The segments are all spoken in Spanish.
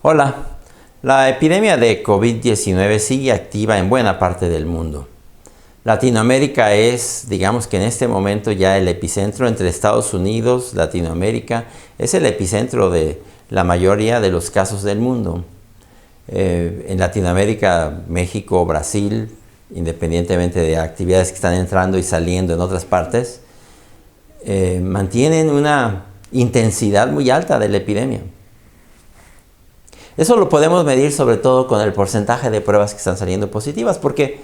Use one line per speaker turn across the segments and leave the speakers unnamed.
Hola, la epidemia de COVID-19 sigue activa en buena parte del mundo. Latinoamérica es, digamos que en este momento ya el epicentro entre Estados Unidos, Latinoamérica, es el epicentro de la mayoría de los casos del mundo. En Latinoamérica, México, Brasil, independientemente de actividades que están entrando y saliendo en otras partes, mantienen una intensidad muy alta de la epidemia. Eso lo podemos medir sobre todo con el porcentaje de pruebas que están saliendo positivas, porque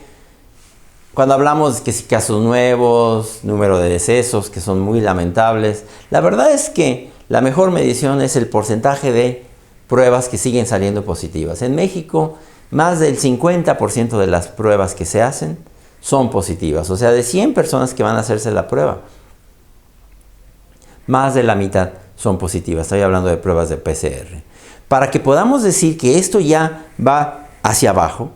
cuando hablamos de casos nuevos, número de decesos que son muy lamentables, la verdad es que la mejor medición es el porcentaje de pruebas que siguen saliendo positivas. En México, más del 50% de las pruebas que se hacen son positivas. O sea, de 100 personas que van a hacerse la prueba, más de la mitad son positivas. Estoy hablando de pruebas de PCR. Para que podamos decir que esto ya va hacia abajo,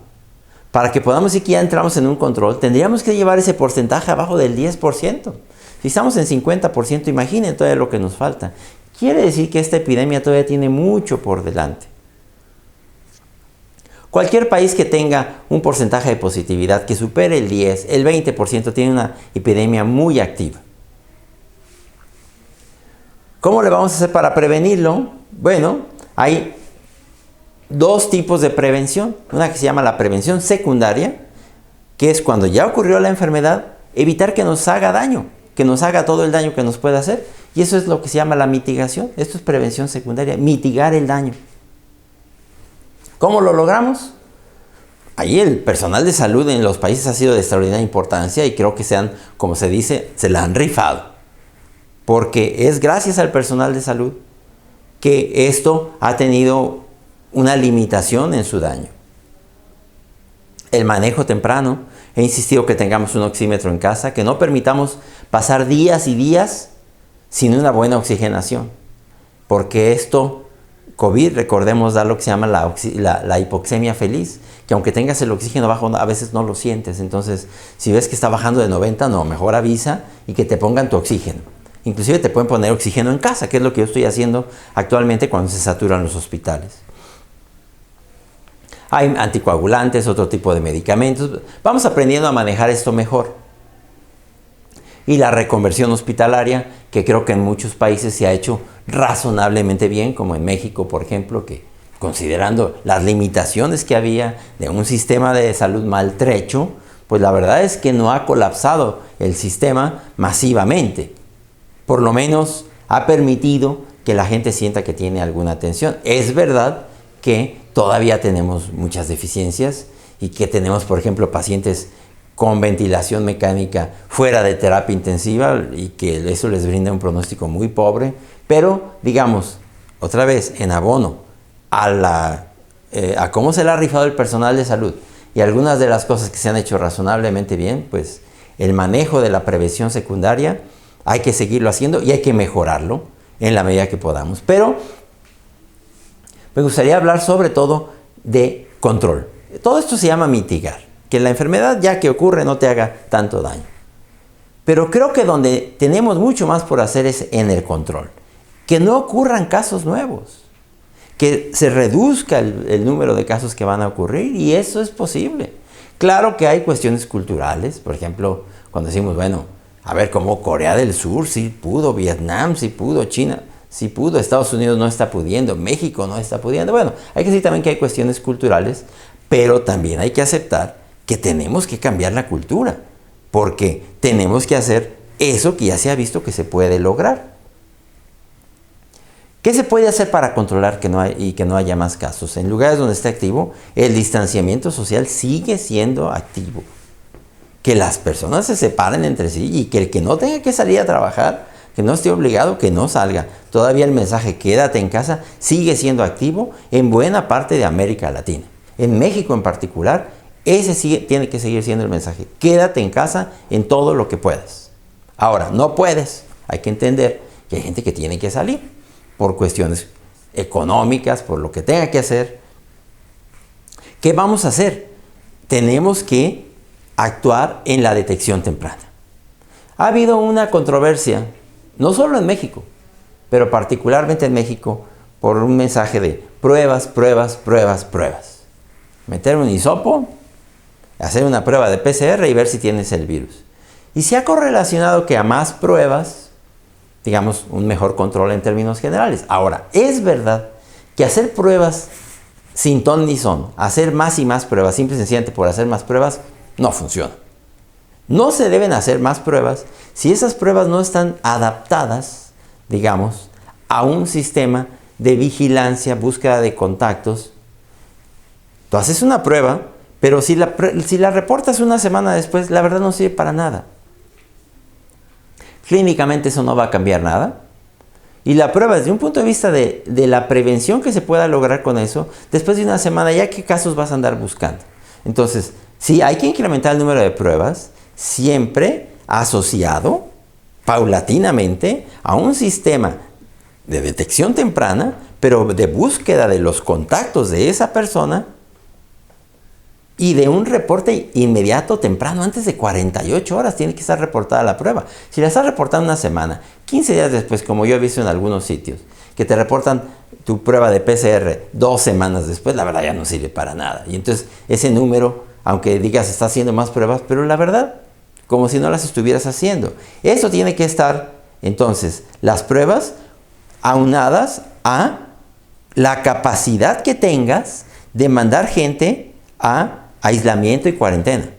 para que podamos decir que ya entramos en un control, tendríamos que llevar ese porcentaje abajo del 10%. Si estamos en 50%, imaginen todavía lo que nos falta. Quiere decir que esta epidemia todavía tiene mucho por delante. Cualquier país que tenga un porcentaje de positividad que supere el 10, el 20%, tiene una epidemia muy activa. ¿Cómo le vamos a hacer para prevenirlo? Bueno, hay dos tipos de prevención. Una que se llama la prevención secundaria, que es cuando ya ocurrió la enfermedad, evitar que nos haga daño, que nos haga todo el daño que nos pueda hacer. Y eso es lo que se llama la mitigación. Esto es prevención secundaria, mitigar el daño. ¿Cómo lo logramos? Ahí el personal de salud en los países ha sido de extraordinaria importancia y creo que como se dice, se la han rifado. Porque es gracias al personal de salud que esto ha tenido una limitación en su daño. El manejo temprano. He insistido que tengamos un oxímetro en casa, que no permitamos pasar días y días sin una buena oxigenación. Porque esto, COVID, recordemos, da lo que se llama la hipoxemia feliz, que aunque tengas el oxígeno bajo, a veces no lo sientes. Entonces, si ves que está bajando de 90, no, mejor avisa y que te pongan tu oxígeno. Inclusive te pueden poner oxígeno en casa, que es lo que yo estoy haciendo actualmente cuando se saturan los hospitales. Hay anticoagulantes, otro tipo de medicamentos. Vamos aprendiendo a manejar esto mejor. Y la reconversión hospitalaria, que creo que en muchos países se ha hecho razonablemente bien, como en México, por ejemplo, que considerando las limitaciones que había de un sistema de salud maltrecho, pues la verdad es que no ha colapsado el sistema masivamente. Por lo menos ha permitido que la gente sienta que tiene alguna atención. Es verdad que todavía tenemos muchas deficiencias y que tenemos, por ejemplo, pacientes con ventilación mecánica fuera de terapia intensiva y que eso les brinda un pronóstico muy pobre. Pero, digamos, otra vez, en abono a cómo se le ha rifado el personal de salud y algunas de las cosas que se han hecho razonablemente bien, pues el manejo de la prevención secundaria hay que seguirlo haciendo y hay que mejorarlo en la medida que podamos. Pero me gustaría hablar sobre todo de control. Todo esto se llama mitigar. Que la enfermedad ya que ocurre no te haga tanto daño. Pero creo que donde tenemos mucho más por hacer es en el control. Que no ocurran casos nuevos. Que se reduzca el número de casos que van a ocurrir y eso es posible. Claro que hay cuestiones culturales. Por ejemplo, cuando decimos, bueno, a ver, como Corea del Sur sí pudo, Vietnam sí pudo, China sí pudo, Estados Unidos no está pudiendo, México no está pudiendo. Bueno, hay que decir también que hay cuestiones culturales, pero también hay que aceptar que tenemos que cambiar la cultura, porque tenemos que hacer eso que ya se ha visto que se puede lograr. ¿Qué se puede hacer para controlar que no haya más casos? En lugares donde esté activo, el distanciamiento social sigue siendo activo. Que las personas se separen entre sí y que el que no tenga que salir a trabajar, que no esté obligado, que no salga. Todavía el mensaje quédate en casa sigue siendo activo en buena parte de América Latina. En México en particular, tiene que seguir siendo el mensaje. Quédate en casa en todo lo que puedas. Ahora, no puedes. Hay que entender que hay gente que tiene que salir por cuestiones económicas, por lo que tenga que hacer. ¿Qué vamos a hacer? Tenemos que actuar en la detección temprana. Ha habido una controversia, no solo en México, pero particularmente en México, por un mensaje de pruebas, pruebas, pruebas, pruebas. Meter un hisopo, hacer una prueba de PCR y ver si tienes el virus. Y se ha correlacionado que a más pruebas, digamos, un mejor control en términos generales. Ahora, es verdad que hacer pruebas sin ton ni son, hacer más y más pruebas, simple y sencillamente por hacer más pruebas, no funciona. No se deben hacer más pruebas si esas pruebas no están adaptadas, digamos, a un sistema de vigilancia, búsqueda de contactos. Tú haces una prueba, pero si la reportas una semana después, la verdad no sirve para nada. Clínicamente eso no va a cambiar nada. Y la prueba desde un punto de vista de la prevención que se pueda lograr con eso, después de una semana ya qué casos vas a andar buscando. Entonces, sí, hay que incrementar el número de pruebas, siempre asociado paulatinamente a un sistema de detección temprana, pero de búsqueda de los contactos de esa persona y de un reporte inmediato, temprano, antes de 48 horas tiene que estar reportada la prueba. Si la estás reportando una semana, 15 días después, como yo he visto en algunos sitios, que te reportan tu prueba de PCR 2 semanas después, la verdad ya no sirve para nada. Y entonces ese número, aunque digas está haciendo más pruebas, pero la verdad, como si no las estuvieras haciendo. Eso tiene que estar, entonces, las pruebas aunadas a la capacidad que tengas de mandar gente a aislamiento y cuarentena.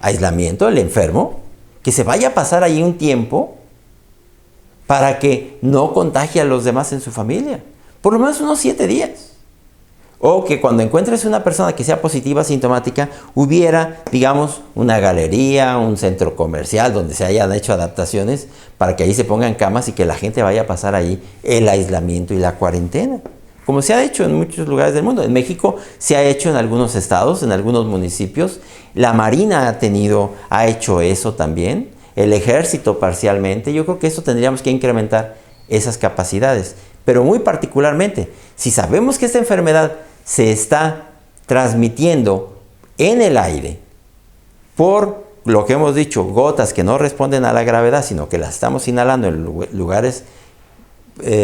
Aislamiento, el enfermo, que se vaya a pasar ahí un tiempo para que no contagie a los demás en su familia. Por lo menos unos 7 días. O que cuando encuentres una persona que sea positiva, sintomática, hubiera, digamos, una galería, un centro comercial donde se hayan hecho adaptaciones para que ahí se pongan camas y que la gente vaya a pasar ahí el aislamiento y la cuarentena. Como se ha hecho en muchos lugares del mundo. En México se ha hecho en algunos estados, en algunos municipios. La Marina ha hecho eso también. El Ejército parcialmente. Yo creo que eso tendríamos que incrementar esas capacidades. Pero muy particularmente, si sabemos que esta enfermedad se está transmitiendo en el aire por lo que hemos dicho, gotas que no responden a la gravedad, sino que las estamos inhalando en lugares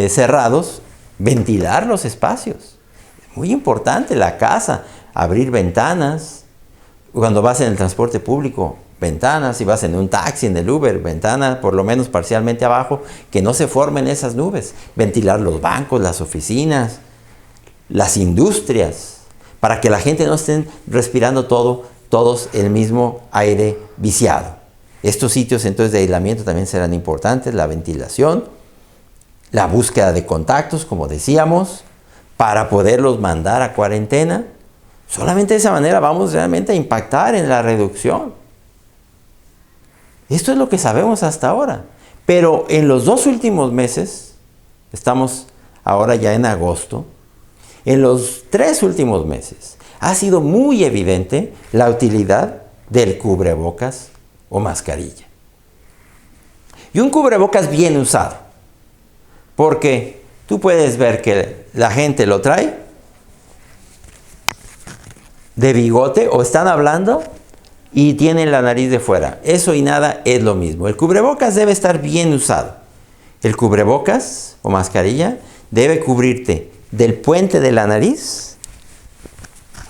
cerrados, ventilar los espacios. Es muy importante la casa, abrir ventanas. Cuando vas en el transporte público, ventanas. Si vas en un taxi, en el Uber, ventana por lo menos parcialmente abajo, que no se formen esas nubes. Ventilar los bancos, las oficinas, las industrias, para que la gente no esté respirando todos el mismo aire viciado. Estos sitios entonces de aislamiento también serán importantes, la ventilación, la búsqueda de contactos, como decíamos, para poderlos mandar a cuarentena. Solamente de esa manera vamos realmente a impactar en la reducción. Esto es lo que sabemos hasta ahora. Pero en los 2 últimos meses, estamos ahora ya en agosto, en los 3 últimos meses, ha sido muy evidente la utilidad del cubrebocas o mascarilla. Y un cubrebocas bien usado. Porque tú puedes ver que la gente lo trae de bigote o están hablando y tienen la nariz de fuera. Eso y nada es lo mismo. El cubrebocas debe estar bien usado. El cubrebocas o mascarilla debe cubrirte del puente de la nariz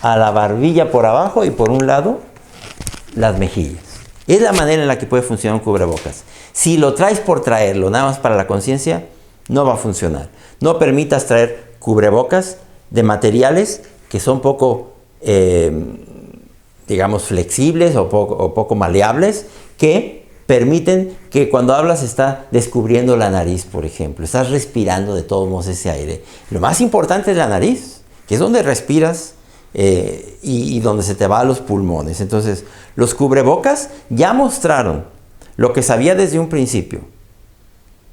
a la barbilla por abajo y por un lado las mejillas. Es la manera en la que puede funcionar un cubrebocas. Si lo traes por traerlo, nada más para la conciencia, no va a funcionar. No permitas traer cubrebocas de materiales que son poco, digamos, flexibles o poco maleables, que permiten que cuando hablas está descubriendo la nariz, por ejemplo. Estás respirando de todos modos ese aire. Lo más importante es la nariz, que es donde respiras y donde se te va a los pulmones. Entonces, los cubrebocas ya mostraron lo que sabía desde un principio.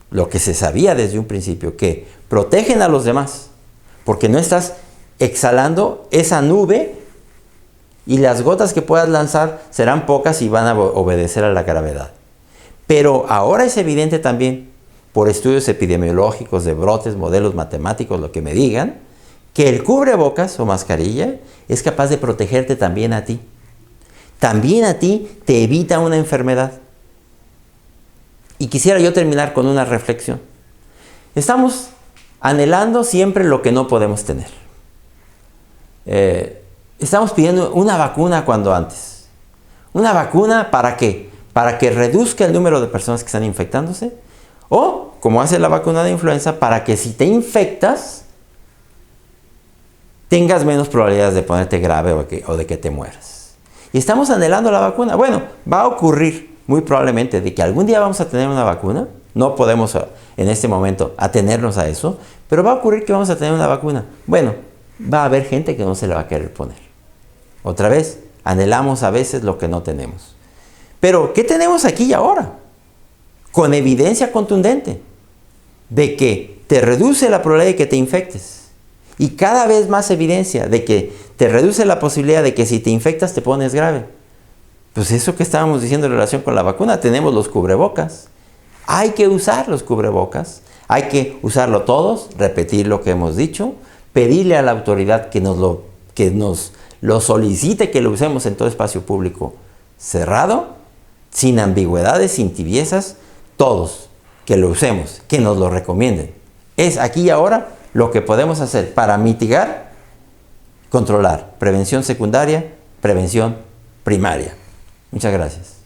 Lo que se sabía desde un principio, que protegen a los demás, porque no estás exhalando esa nube y las gotas que puedas lanzar serán pocas y van a obedecer a la gravedad. Pero ahora es evidente también, por estudios epidemiológicos, de brotes, modelos matemáticos, lo que me digan, que el cubrebocas o mascarilla es capaz de protegerte también a ti. También a ti te evita una enfermedad. Y quisiera yo terminar con una reflexión. Estamos anhelando siempre lo que no podemos tener. Estamos pidiendo una vacuna cuando antes. ¿Una vacuna para qué? Para que reduzca el número de personas que están infectándose. O, como hace la vacuna de influenza, para que si te infectas, tengas menos probabilidades de ponerte grave o de que te mueras. Y estamos anhelando la vacuna. Bueno, va a ocurrir muy probablemente de que algún día vamos a tener una vacuna. No podemos en este momento atenernos a eso, pero va a ocurrir que vamos a tener una vacuna. Bueno, va a haber gente que no se la va a querer poner. Otra vez, anhelamos a veces lo que no tenemos. Pero, ¿qué tenemos aquí y ahora? Con evidencia contundente de que te reduce la probabilidad de que te infectes. Y cada vez más evidencia de que te reduce la posibilidad de que si te infectas te pones grave. Pues eso que estábamos diciendo en relación con la vacuna, tenemos los cubrebocas. Hay que usar los cubrebocas. Hay que usarlo todos, repetir lo que hemos dicho, pedirle a la autoridad que nos lo solicite, que lo usemos en todo espacio público cerrado, sin ambigüedades, sin tibiezas, todos, que lo usemos, que nos lo recomienden. Es aquí y ahora lo que podemos hacer para mitigar, controlar, prevención secundaria, prevención primaria. Muchas gracias.